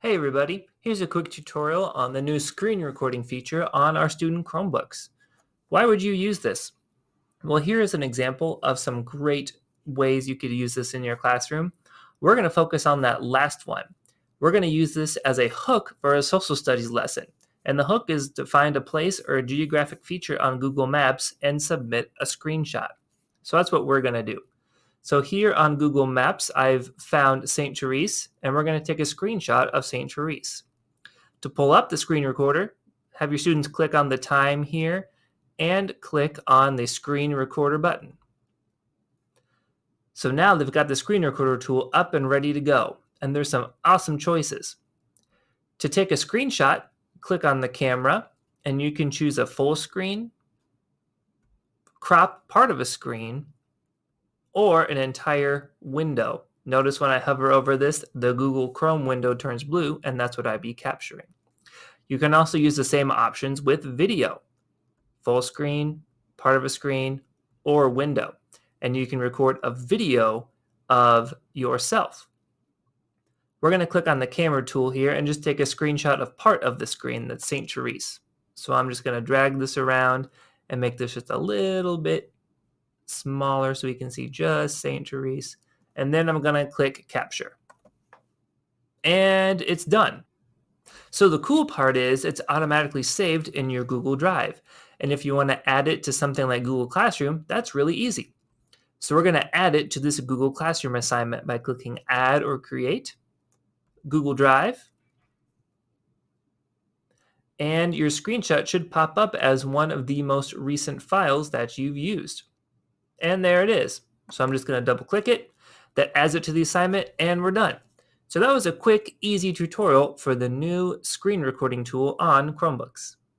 Hey everybody, here's a quick tutorial on the new screen recording feature on our student Chromebooks. Why would you use this? Well, here is an example of some great ways you could use this in your classroom. We're going to focus on that last one. We're going to use this as a hook for a social studies lesson. And the hook is to find a place or a geographic feature on Google Maps and submit a screenshot. So that's what we're going to do. So here on Google Maps, I've found St. Therese, and we're going to take a screenshot of St. Therese. To pull up the screen recorder, have your students click on the time here and click on the screen recorder button. So now they've got the screen recorder tool up and ready to go, and there's some awesome choices. To take a screenshot, click on the camera, and you can choose a full screen, crop part of a screen, or an entire window. Notice when I hover over this, the Google Chrome window turns blue, and that's what I'd be capturing. You can also use the same options with video, full screen, part of a screen, or window. And you can record a video of yourself. We're going to click on the camera tool here and just take a screenshot of part of the screen that's St. Therese. So I'm just going to drag this around and make this just a little bit smaller so we can see just St. Therese. And then I'm going to click capture. And it's done. So the cool part is it's automatically saved in your Google Drive. And if you want to add it to something like Google Classroom, that's really easy. So we're going to add it to this Google Classroom assignment by clicking Add or Create, Google Drive, and your screenshot should pop up as one of the most recent files that you've used. And there it is. So I'm just going to double click it. That adds it to the assignment, and we're done. So that was a quick, easy tutorial for the new screen recording tool on Chromebooks.